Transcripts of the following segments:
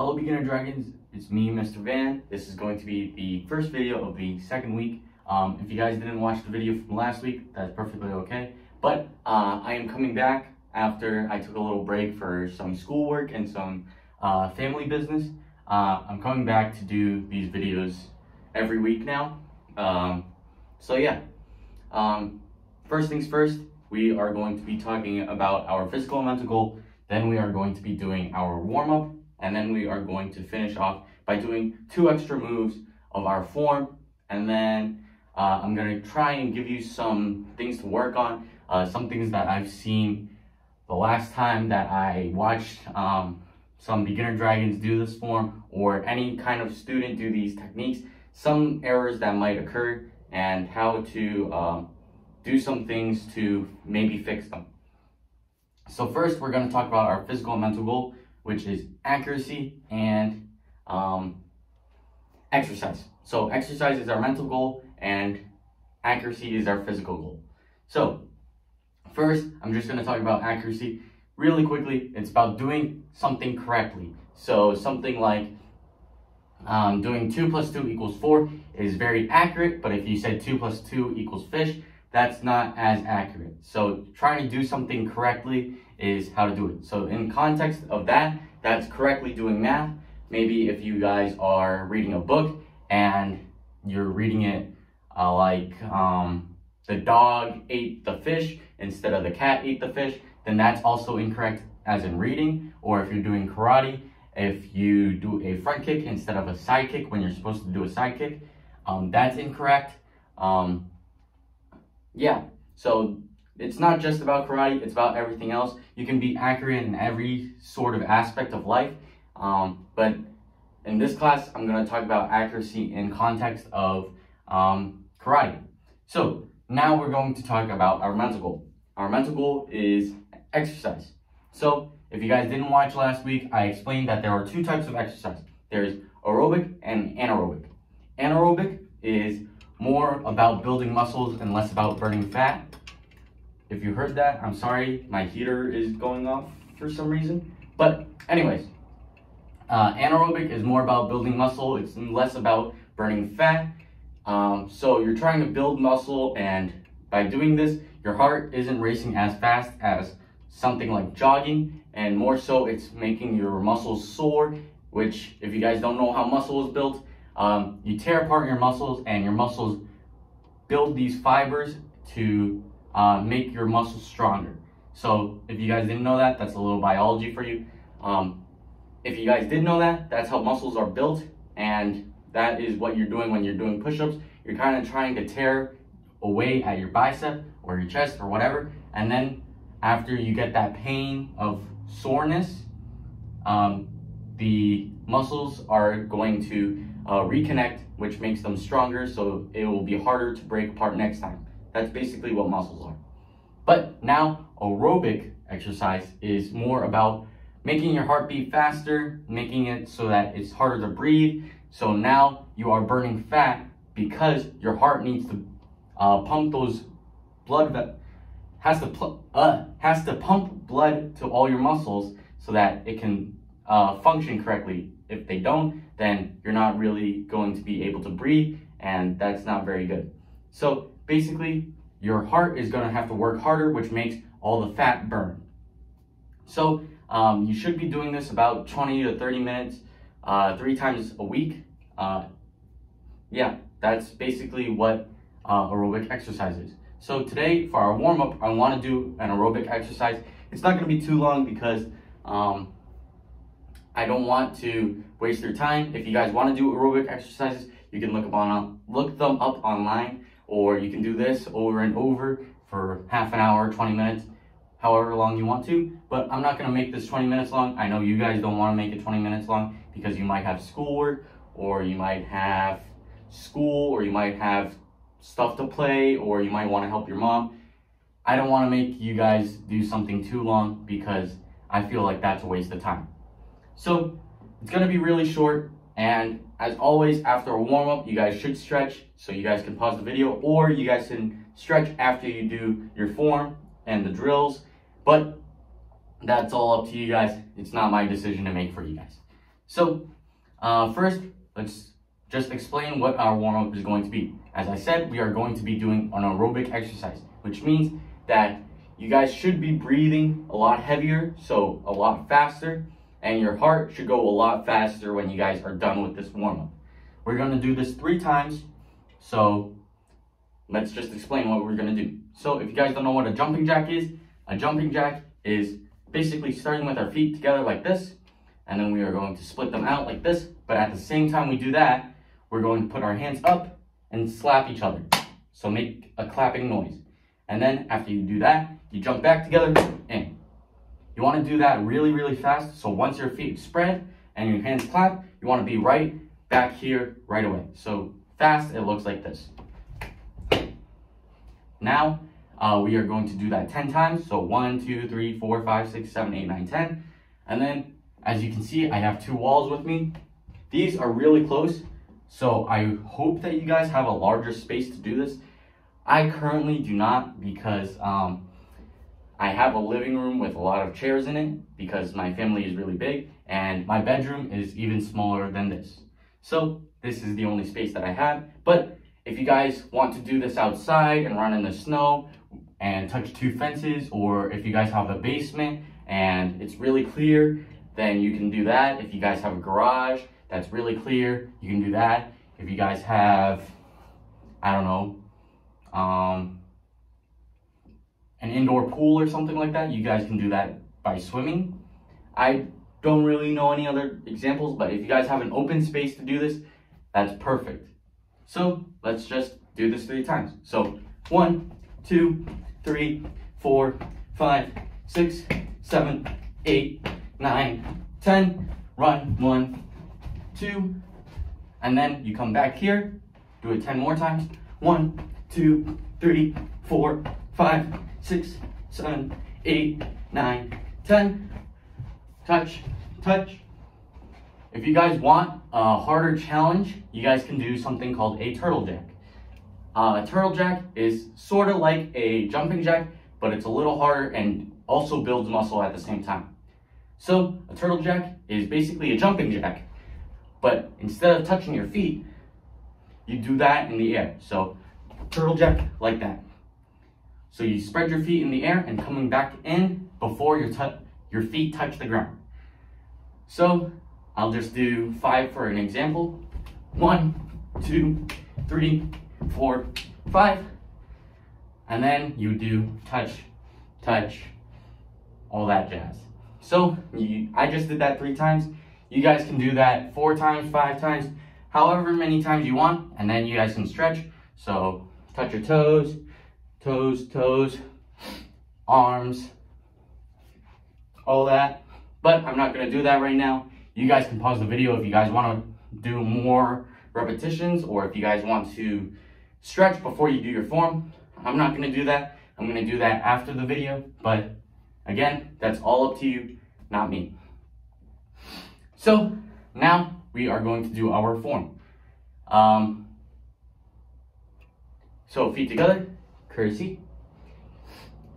Hello beginner dragons, it's me, Mr. Van. This is going to be the first video of the second week. If you guys didn't watch the video from last week, that's perfectly okay. But I am coming back after I took a little break for some schoolwork and some family business. I'm coming back to do these videos every week now. First things first, we are going to be talking about our physical and mental goal. Then we are going to be doing our warm-up, and then we are going to finish off by doing 2 extra moves of our form. And then I'm going to try and give you some things to work on, some things that I've seen the last time that I watched some beginner dragons do this form, or any kind of student do these techniques, some errors that might occur, and how to do some things to maybe fix them. So first, we're going to talk about our physical and mental goal, which is accuracy and exercise. So exercise is our mental goal and accuracy is our physical goal. So first, I'm just going to talk about accuracy really quickly. It's about doing something correctly. So something like doing 2 + 2 = 4 is very accurate, but if you said 2 + 2 = fish, that's not as accurate. So trying to do something correctly is how to do it. So in context of that, that's correctly doing math. Maybe if you guys are reading a book and you're reading it the dog ate the fish instead of the cat ate the fish, then that's also incorrect as in reading. Or if you're doing karate, if you do a front kick instead of a side kick when you're supposed to do a side kick, that's incorrect. So it's not just about karate, it's about everything else. You can be accurate in every sort of aspect of life, but in this class, I'm going to talk about accuracy in context of karate. So now we're going to talk about our mental goal. Our mental goal is exercise. So if you guys didn't watch last week, I explained that there are 2 types of exercise. There's aerobic and anaerobic. Anaerobic is more about building muscles and less about burning fat. If you heard that, I'm sorry, my heater is going off for some reason. But anyways, anaerobic is more about building muscle. It's less about burning fat. So you're trying to build muscle, and by doing this, your heart isn't racing as fast as something like jogging, and more so it's making your muscles sore, which if you guys don't know how muscle is built, you tear apart your muscles, and your muscles build these fibers to make your muscles stronger. So if you guys didn't know that, that's a little biology for you. If you guys did know that, that's how muscles are built, and that is what you're doing when you're doing push-ups. You're kind of trying to tear away at your bicep or your chest or whatever, and then after you get that pain of soreness, the muscles are going to reconnect, which makes them stronger, so it will be harder to break apart next time. That's basically what muscles are. But now aerobic exercise is more about making your heart beat faster, making it so that it's harder to breathe. So now you are burning fat because your heart needs to pump those blood that has to pump blood to all your muscles so that it can function correctly. If they don't, then you're not really going to be able to breathe, and that's not very good. So basically, your heart is going to have to work harder, which makes all the fat burn. So you should be doing this about 20 to 30 minutes, 3 times a week. That's basically what aerobic exercise is. So today, for our warm-up, I want to do an aerobic exercise. It's not going to be too long because I don't want to waste your time. If you guys want to do aerobic exercises, you can look them up online, or you can do this over and over for half an hour, 20 minutes, however long you want to. But I'm not going to make this 20 minutes long. I know you guys don't want to make it 20 minutes long because you might have schoolwork, or you might have school, or you might have stuff to play, or you might want to help your mom. I don't want to make you guys do something too long because I feel like that's a waste of time. So it's going to be really short, and as always, after a warm-up, you guys should stretch, so you guys can pause the video, or you guys can stretch after you do your form and the drills, but that's all up to you guys. It's not my decision to make for you guys. So first, let's just explain what our warm-up is going to be. As I said, we are going to be doing an aerobic exercise, which means that you guys should be breathing a lot heavier, so a lot faster, and your heart should go a lot faster when you guys are done with this warm-up. We're going to do this 3 times, so let's just explain what we're going to do. So if you guys don't know what a jumping jack is basically starting with our feet together like this, and then we are going to split them out like this, but at the same time we do that, we're going to put our hands up and slap each other. So make a clapping noise. And then after you do that, you jump back together and you want to do that really, really fast. So once your feet spread and your hands clap, you want to be right back here right away. So fast, it looks like this. Now, we are going to do that 10 times. So 1, 2, 3, 4, 5, 6, 7, 8, 9, 10. And then, as you can see, I have 2 walls with me. These are really close. So I hope that you guys have a larger space to do this. I currently do not, because I have a living room with a lot of chairs in it because my family is really big, and my bedroom is even smaller than this. So this is the only space that I have. But if you guys want to do this outside and run in the snow and touch 2 fences, or if you guys have a basement and it's really clear, then you can do that. If you guys have a garage that's really clear, you can do that. If you guys have, I don't know, an indoor pool or something like that, you guys can do that by swimming. I don't really know any other examples, but if you guys have an open space to do this, that's perfect. So let's just do this 3 times. So 1, 2, 3, 4, 5, 6, 7, 8, 9, 10. Run 1, 2, and then you come back here, do it 10 more times. 1, 2, 3, 4, 5, 6, 7, 8, 9, 10. Touch, touch. If you guys want a harder challenge, you guys can do something called a turtle jack. A turtle jack is sort of like a jumping jack, but it's a little harder and also builds muscle at the same time. So a turtle jack is basically a jumping jack, but instead of touching your feet, you do that in the air. So turtle jack like that. So you spread your feet in the air and coming back in before your feet touch the ground. So I'll just do 5 for an example. 1, 2, 3, 4, 5. And then you do touch, touch, all that jazz. So I just did that 3 times. You guys can do that 4 times, 5 times, however many times you want, and then you guys can stretch. So touch your toes, toes, toes, arms, all that. But I'm not gonna do that right now. You guys can pause the video if you guys wanna do more repetitions, or if you guys want to stretch before you do your form. I'm not gonna do that. I'm gonna do that after the video, but again, that's all up to you, not me. So now we are going to do our form. So feet together, courtesy.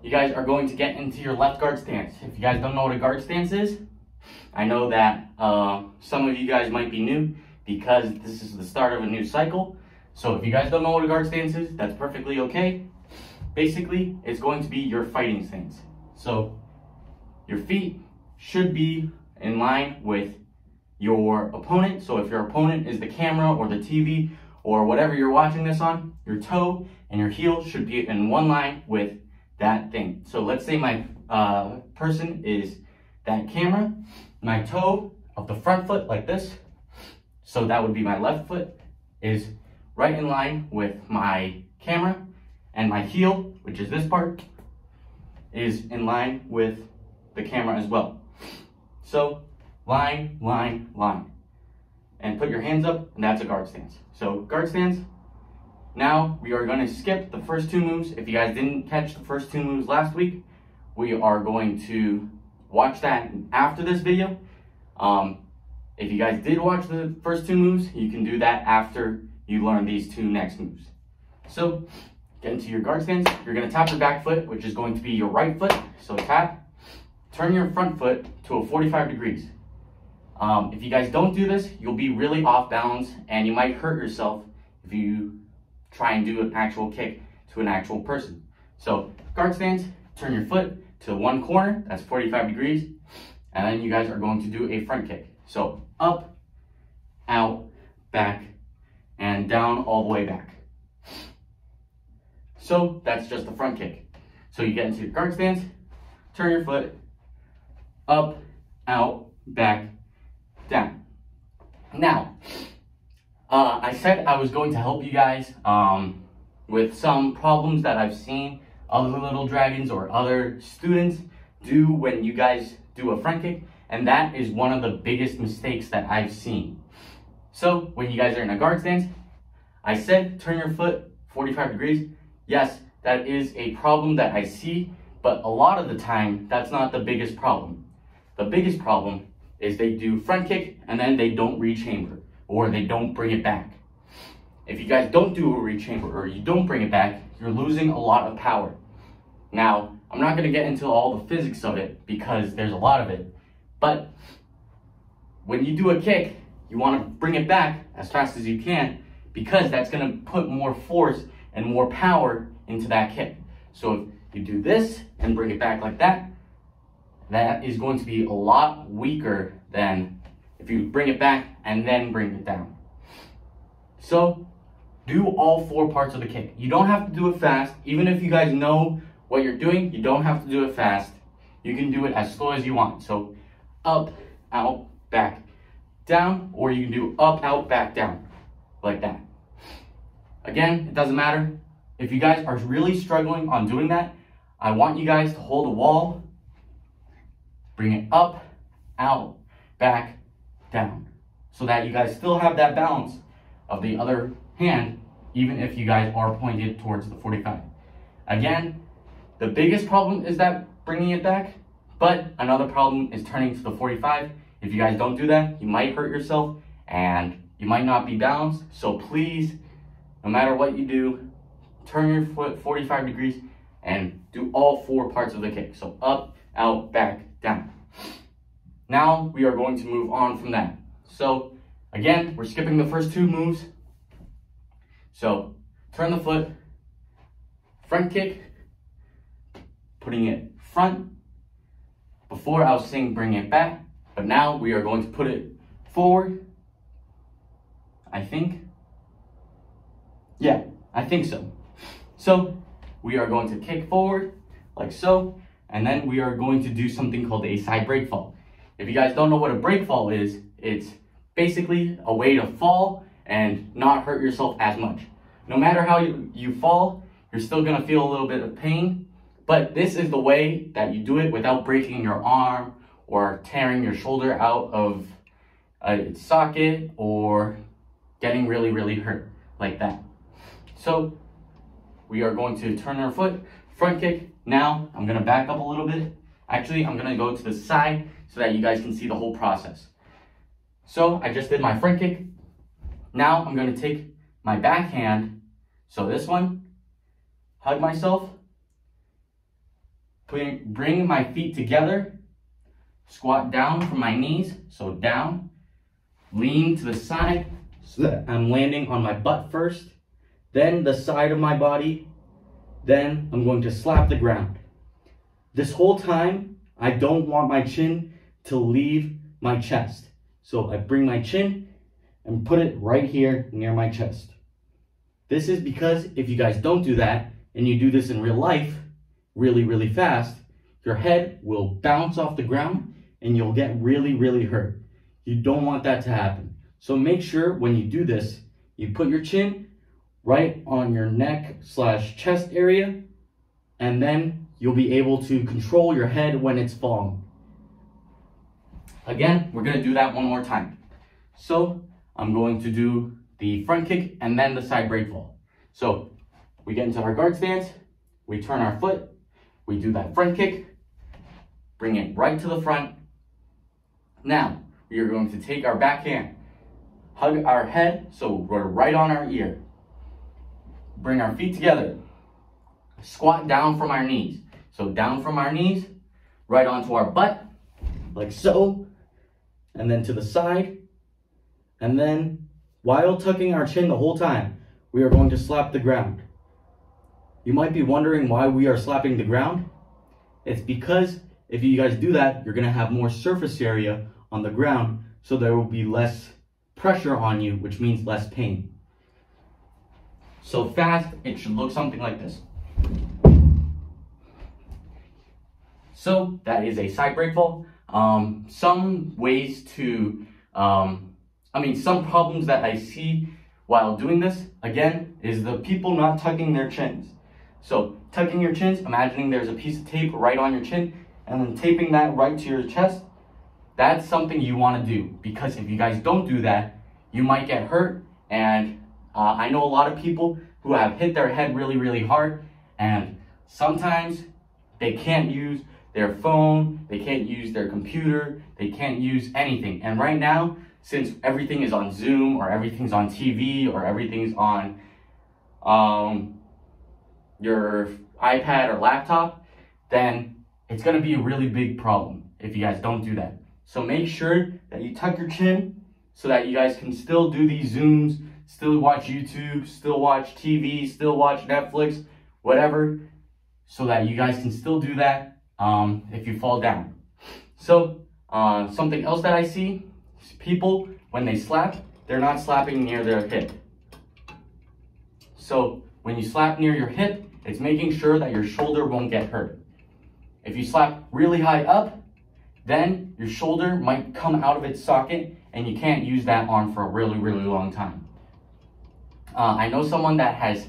You guys are going to get into your left guard stance. If you guys don't know what a guard stance is, I know that some of you guys might be new because this is the start of a new cycle. So if you guys don't know what a guard stance is, that's perfectly okay. Basically, it's going to be your fighting stance. So your feet should be in line with your opponent. So if your opponent is the camera or the TV or whatever you're watching this on, your toe and your heel should be in one line with that thing. So let's say my person is that camera, my toe of the front foot like this, so that would be my left foot, is right in line with my camera, and my heel, which is this part, is in line with the camera as well. So line, line, line, and put your hands up, and that's a guard stance. So guard stance. Now we are going to skip the first 2 moves. If you guys didn't catch the first 2 moves last week, we are going to watch that after this video. If you guys did watch the first 2 moves, you can do that after you learn these 2 next moves. So get into your guard stance. You're going to tap your back foot, which is going to be your right foot. So tap. Turn your front foot to a 45 degrees. If you guys don't do this, you'll be really off balance and you might hurt yourself if you try and do an actual kick to an actual person. So guard stance, turn your foot to one corner, that's 45 degrees, and then you guys are going to do a front kick. So up, out, back, and down all the way back. So that's just the front kick. So you get into your guard stance, turn your foot, up, out, back, down. Now, I said I was going to help you guys with some problems that I've seen other little dragons or other students do when you guys do a front kick, and that is one of the biggest mistakes that I've seen. So when you guys are in a guard stance, I said turn your foot 45 degrees. Yes, that is a problem that I see, but a lot of the time that's not the biggest problem. The biggest problem is they do front kick and then they don't rechamber or they don't bring it back. If you guys don't do a rechamber or you don't bring it back, you're losing a lot of power. Now, I'm not going to get into all the physics of it because there's a lot of it, but when you do a kick, you want to bring it back as fast as you can because that's going to put more force and more power into that kick. So if you do this and bring it back like that, that is going to be a lot weaker than if you bring it back and then bring it down. So do all 4 parts of the kick. You don't have to do it fast. Even if you guys know what you're doing, you don't have to do it fast. You can do it as slow as you want. So up, out, back, down, or you can do up, out, back, down, like that. Again, it doesn't matter. If you guys are really struggling on doing that, I want you guys to hold a wall, bring it up, out, back, down, so that you guys still have that balance of the other hand, even if you guys are pointed towards the 45. Again, the biggest problem is that bringing it back, but another problem is turning to the 45. If you guys don't do that, you might hurt yourself and you might not be balanced. So please, no matter what you do, turn your foot 45 degrees and do all 4 parts of the kick. So up, out, back, down. Now we are going to move on from that. So again, we're skipping the first 2 moves. So turn the foot, front kick, putting it front. Before I was saying bring it back, but now we are going to put it forward. I think. Yeah, I think so. So we are going to kick forward like so, and then we are going to do something called a side breakfall. If you guys don't know what a breakfall is, it's basically a way to fall and not hurt yourself as much. No matter how you fall, you're still gonna feel a little bit of pain, but this is the way that you do it without breaking your arm or tearing your shoulder out of its socket or getting really, really hurt like that. So we are going to turn our foot, front kick. Now I'm gonna back up a little bit. Actually, I'm gonna go to the side so that you guys can see the whole process. So I just did my front kick. Now I'm gonna take my backhand, so this one, hug myself, bring my feet together, squat down from my knees, so down, lean to the side so that I'm landing on my butt first, then the side of my body, then I'm going to slap the ground. This whole time, I don't want my chin to leave my chest. So I bring my chin and put it right here near my chest. This is because if you guys don't do that, and you do this in real life, really, really fast, your head will bounce off the ground and you'll get really, really hurt. You don't want that to happen. So make sure when you do this, you put your chin right on your neck/chest area, and then you'll be able to control your head when it's falling. Again, we're gonna do that one more time. So I'm going to do the front kick and then the side breakfall. So we get into our guard stance, we turn our foot, we do that front kick, bring it right to the front. Now, we are going to take our backhand, hug our head so we're right on our ear. Bring our feet together, squat down from our knees. So down from our knees, right onto our butt, like so. and then to the side. And then, while tucking our chin the whole time, we are going to slap the ground. You might be wondering why we are slapping the ground. It's because if you guys do that, you're going to have more surface area on the ground, so there will be less pressure on you, which means less pain. So fast, it should look something like this. So that is a side breakfall. Some ways to, some problems that I see while doing this, again, is the people not tucking their chins. So tucking your chins, imagining there's a piece of tape right on your chin, and then taping that right to your chest. That's something you want to do, because if you guys don't do that, you might get hurt. And I know a lot of people who have hit their head really, really hard, and sometimes they can't use their phone, they can't use their computer, they can't use anything. And right now, since everything is on Zoom, or everything's on TV, or everything's on your iPad or laptop, then it's going to be a really big problem if you guys don't do that. So make sure that you tuck your chin so that you guys can still do these Zooms, still watch YouTube, still watch TV, still watch Netflix, whatever, so that you guys can still do that if you fall down. So something else that I see is people, when they slap, they're not slapping near their hip. So when you slap near your hip, it's making sure that your shoulder won't get hurt. If you slap really high up, then your shoulder might come out of its socket and you can't use that arm for a really, really long time. I know someone that has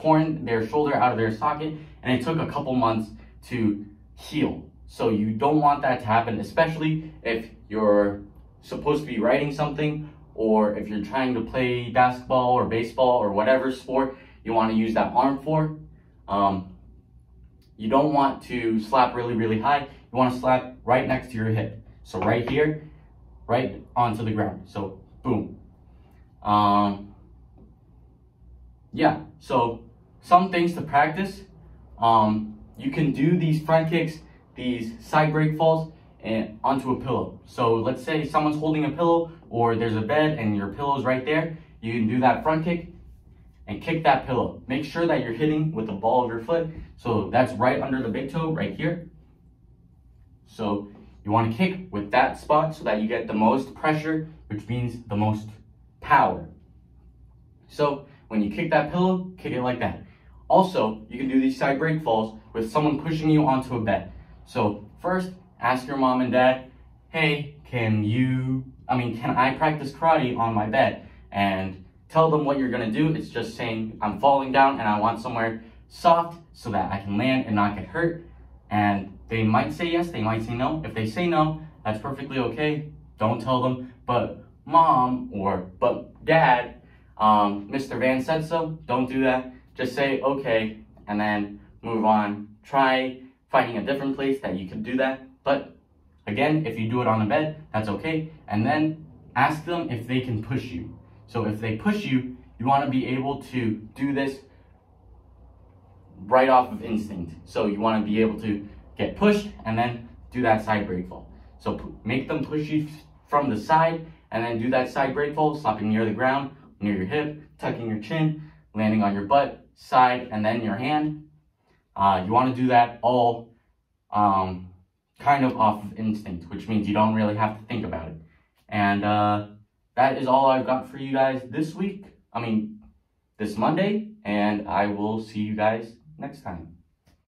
torn their shoulder out of their socket, and it took a couple months to heal. So you don't want that to happen, especially if you're supposed to be writing something, or if you're trying to play basketball or baseball or whatever sport you want to use that arm for. You don't want to slap really, really high. You want to slap right next to your hip. So right here, right onto the ground. So boom. Yeah, so some things to practice. You can do these front kicks, these side break falls, and onto a pillow. So let's say someone's holding a pillow, or there's a bed and your pillow's right there. You can do that front kick and kick that pillow. Make sure that you're hitting with the ball of your foot. So that's right under the big toe, right here. So you want to kick with that spot so that you get the most pressure, which means the most power. So when you kick that pillow, kick it like that. Also, you can do these side break falls with someone pushing you onto a bed. So first, ask your mom and dad, hey, can I practice karate on my bed? And tell them what you're gonna do. It's just saying, I'm falling down and I want somewhere soft so that I can land and not get hurt. And they might say yes, they might say no. If they say no, that's perfectly okay. Don't tell them, but mom but dad, Mr. Van said so. Don't do that. Just say okay and then move on. Try finding a different place that you can do that. But again, if you do it on the bed, that's okay. And then ask them if they can push you. So if they push you, you want to be able to do this right off of instinct. So you want to be able to get pushed and then do that side break fall. So make them push you from the side and then do that side break fall, slapping near the ground, near your hip, tucking your chin, landing on your butt, side, and then your hand. You want to do that all kind of off of instinct, which means you don't really have to think about it. And that is all I've got for you guys this Monday, and I will see you guys next time.